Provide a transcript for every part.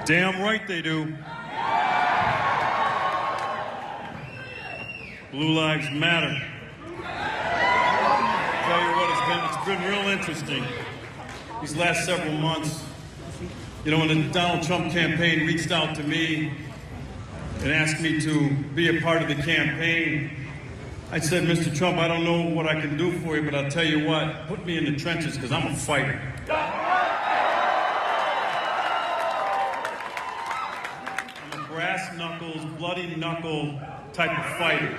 Damn right they do. Blue Lives Matter. Tell you what, it's been real interesting these last several months. You know, when the Donald Trump campaign reached out to me and asked me to be a part of the campaign, I said, Mr. Trump, I don't know what I can do for you, but I'll tell you what, put me in the trenches because I'm a fighter. I'm a brass knuckles, bloody knuckle type of fighter.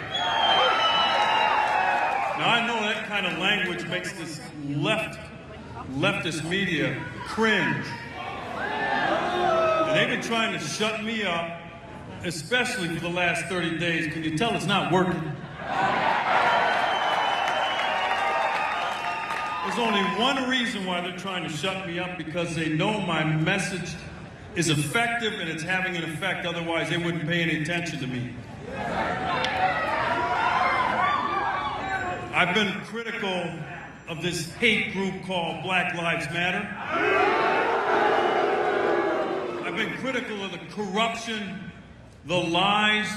Now, I know that kind of language makes this leftist media cringe. And they've been trying to shut me up, especially for the last 30 days. Can you tell it's not working? There's only one reason why they're trying to shut me up, because they know my message is effective and it's having an effect. Otherwise, they wouldn't pay any attention to me. I've been critical of this hate group called Black Lives Matter. I've been critical of the corruption, the lies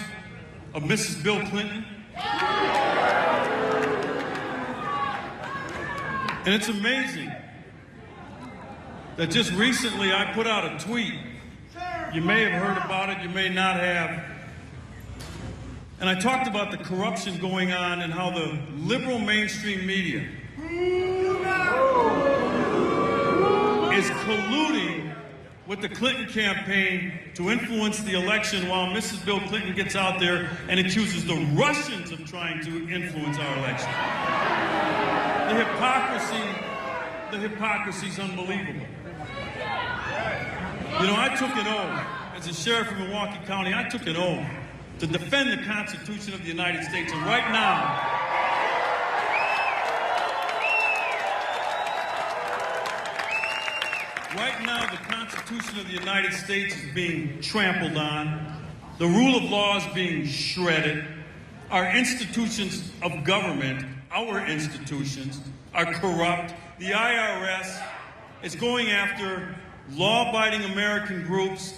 of Mrs. Bill Clinton. And it's amazing that just recently I put out a tweet. You may have heard about it, you may not have. And I talked about the corruption going on and how the liberal mainstream media is colluding with the Clinton campaign to influence the election, while Mrs. Bill Clinton gets out there and accuses the Russians of trying to influence our election. The hypocrisy is unbelievable. You know, I took an oath, as a sheriff of Milwaukee County, I took an oath to defend the Constitution of the United States. And right now, the Constitution of the United States is being trampled on. The rule of law is being shredded. Our institutions of government, our institutions, are corrupt. The IRS is going after law-abiding American groups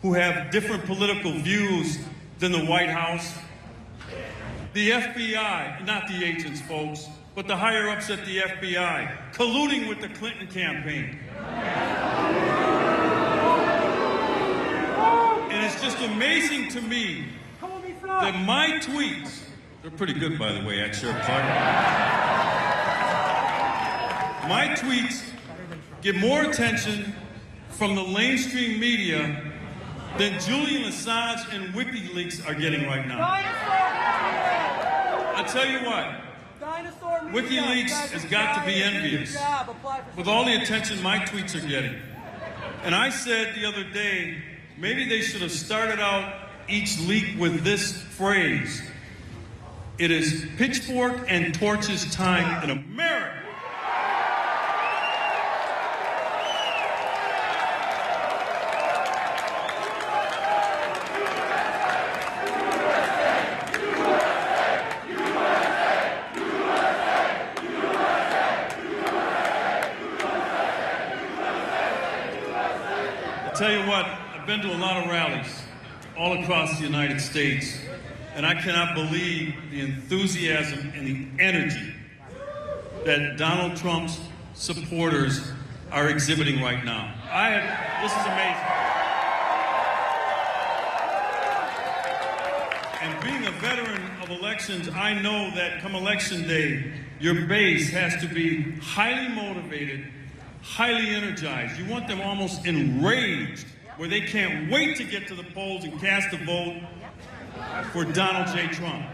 who have different political views than the White House. The FBI, not the agents, folks, but the higher-ups at the FBI, colluding with the Clinton campaign. And it's just amazing to me that my tweets, they're pretty good, by the way, at Sheriff Clarke. My tweets get more attention from the mainstream media than Julian Assange and WikiLeaks are getting right now. I tell you what, WikiLeaks has got to be envious with all the attention my tweets are getting. And I said the other day, maybe they should have started out each leak with this phrase: it is pitchfork and torches time in America. I'll tell you what, I've been to a lot of rallies all across the United States, and I cannot believe the enthusiasm and the energy that Donald Trump's supporters are exhibiting right now. This is amazing. And being a veteran of elections, I know that come election day, your base has to be highly motivated, highly energized. You want them almost enraged, where they can't wait to get to the polls and cast a vote for Donald J. Trump.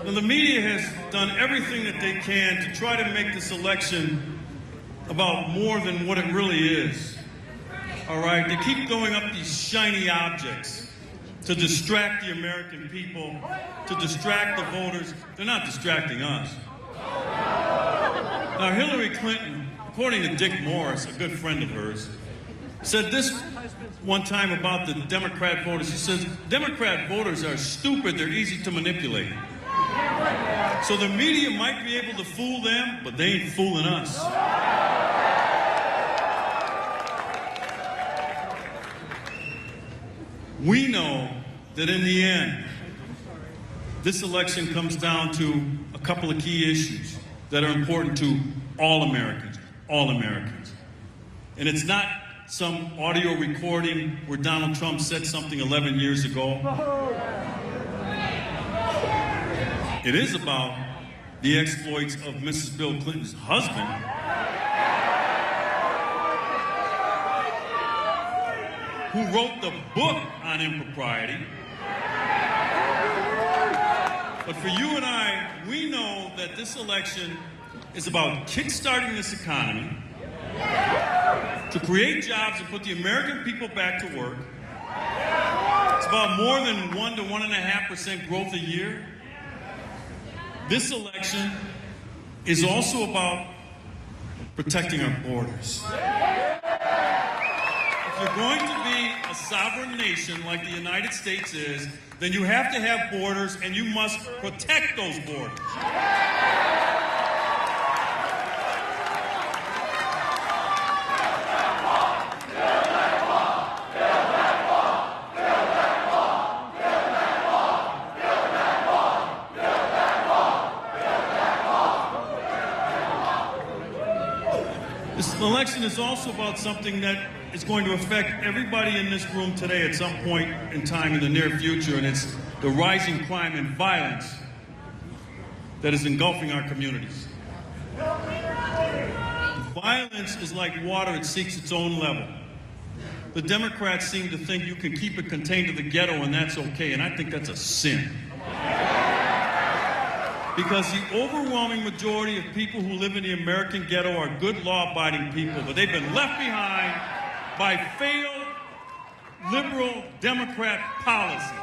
Now, the media has done everything that they can to try to make this election about more than what it really is. All right, they keep throwing up these shiny objects to distract the American people, to distract the voters. They're not distracting us. Now, Hillary Clinton, according to Dick Morris, a good friend of hers, said this one time about the Democrat voters. She says, Democrat voters are stupid, they're easy to manipulate. So the media might be able to fool them, but they ain't fooling us. We know that in the end, this election comes down to a couple of key issues that are important to all Americans, all Americans. And it's not some audio recording where Donald Trump said something 11 years ago. It is about the exploits of Mrs. Bill Clinton's husband, who wrote the book on impropriety. But for you and I, we know that this election is about kickstarting this economy, to create jobs and put the American people back to work. It's about more than 1 to 1.5% growth a year. This election is also about protecting our borders. If you're going to be a sovereign nation like the United States is, then you have to have borders, and you must protect those borders. This election is also about something that is going to affect everybody in this room today at some point in time in the near future, and it's the rising crime and violence that is engulfing our communities. Violence is like water, it seeks its own level. The Democrats seem to think you can keep it contained to the ghetto and that's okay, and I think that's a sin. Because the overwhelming majority of people who live in the American ghetto are good law-abiding people, but they've been left behind by failed liberal Democrat policy.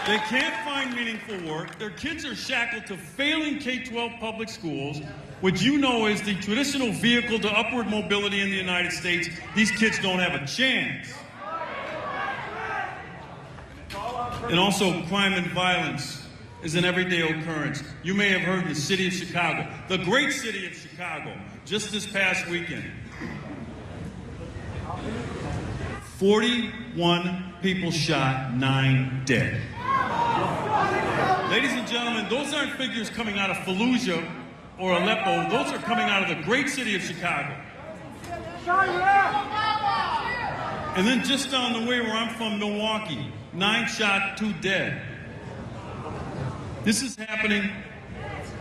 They can't find meaningful work. Their kids are shackled to failing K-12 public schools, which you know is the traditional vehicle to upward mobility in the United States. These kids don't have a chance. And also, crime and violence is an everyday occurrence. You may have heard in the city of Chicago, the great city of Chicago, just this past weekend. 41 people shot, 9 dead. Ladies and gentlemen, those aren't figures coming out of Fallujah or Aleppo. Those are coming out of the great city of Chicago. And then just down the way where I'm from, Milwaukee, 9 shot, 2 dead. This is happening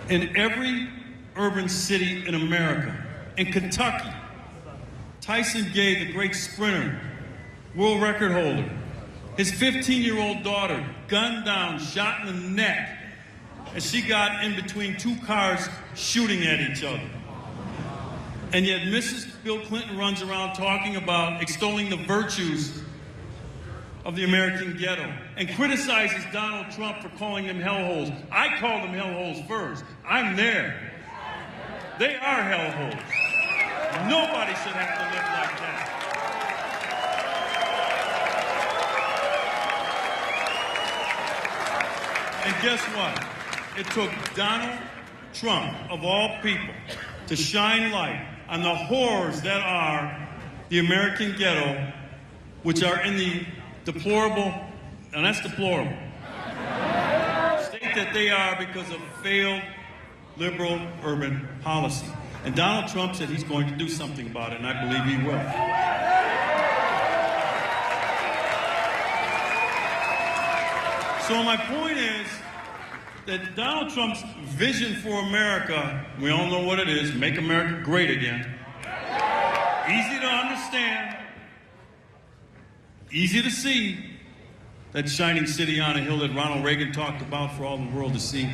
in every urban city in America. In Kentucky, Tyson Gay, the great sprinter, world record holder, his 15-year-old daughter gunned down, shot in the neck, as she got in between 2 cars shooting at each other. And yet Mrs. Bill Clinton runs around talking about extolling the virtues of the American ghetto and criticizes Donald Trump for calling them hellholes. I call them hellholes first. I'm there. They are hellholes. Nobody should have to live like that. And guess what? It took Donald Trump, of all people, to shine light on the horrors that are the American ghetto, which are in the deplorable, and that's deplorable, state that they are because of failed liberal urban policy. And Donald Trump said he's going to do something about it, and I believe he will. So my point is that Donald Trump's vision for America, we all know what it is, make America great again. Easy to understand, easy to see, that shining city on a hill that Ronald Reagan talked about for all the world to see.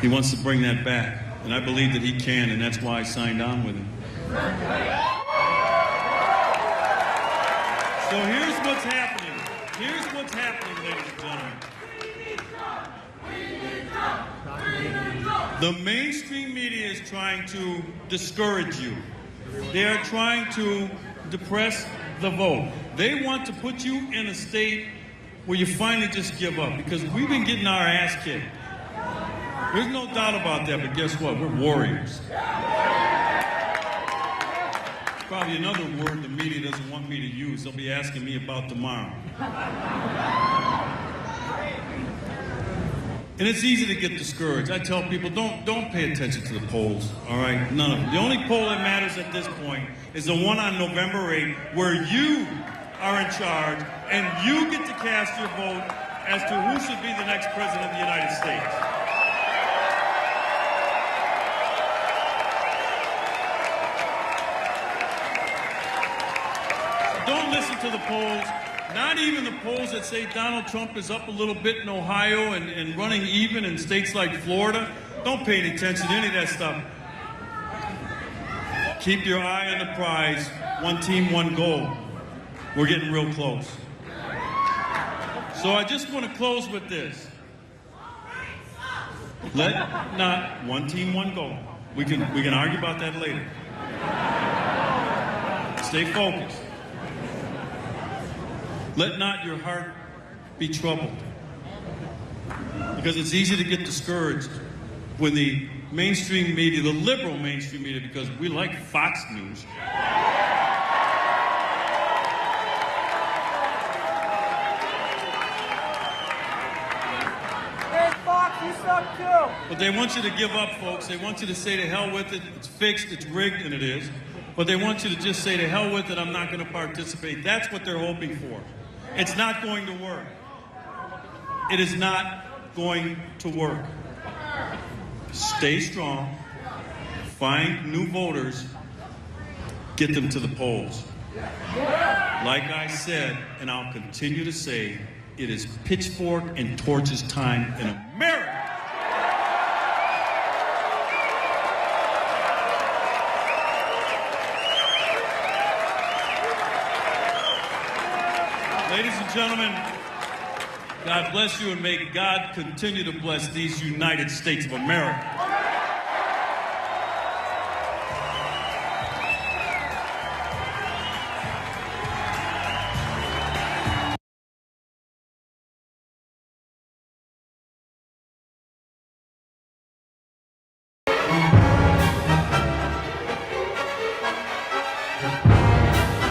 He wants to bring that back, and I believe that he can, and that's why I signed on with him. So here's what's happening. Here's what's happening, ladies and gentlemen. The mainstream media is trying to discourage you. They are trying to depress the vote. They want to put you in a state where you finally just give up, because we've been getting our ass kicked. There's no doubt about that, but guess what? We're warriors. Probably another word the media doesn't want me to use. They'll be asking me about tomorrow. And it's easy to get discouraged. I tell people, don't pay attention to the polls, all right? None of them. The only poll that matters at this point is the one on November 8th, where you are in charge and you get to cast your vote as to who should be the next president of the United States. Don't listen to the polls. Not even the polls that say Donald Trump is up a little bit in Ohio and running even in states like Florida. Don't pay any attention to any of that stuff. Keep your eye on the prize. One team, one goal. We're getting real close. So I just want to close with this. Let not one team, one goal. We can argue about that later. Stay focused. Let not your heart be troubled, because it's easy to get discouraged when the mainstream media, the liberal mainstream media, because we like Fox News. Hey, Fox, you suck too. But they want you to give up, folks. They want you to say to hell with it. It's fixed, it's rigged, and it is. But they want you to just say to hell with it, I'm not going to participate. That's what they're hoping for. It's not going to work. It is not going to work. Stay strong. Find new voters. Get them to the polls. Like I said, and I'll continue to say, it is pitchfork and torches time in America. Ladies and gentlemen, God bless you, and may God continue to bless these United States of America.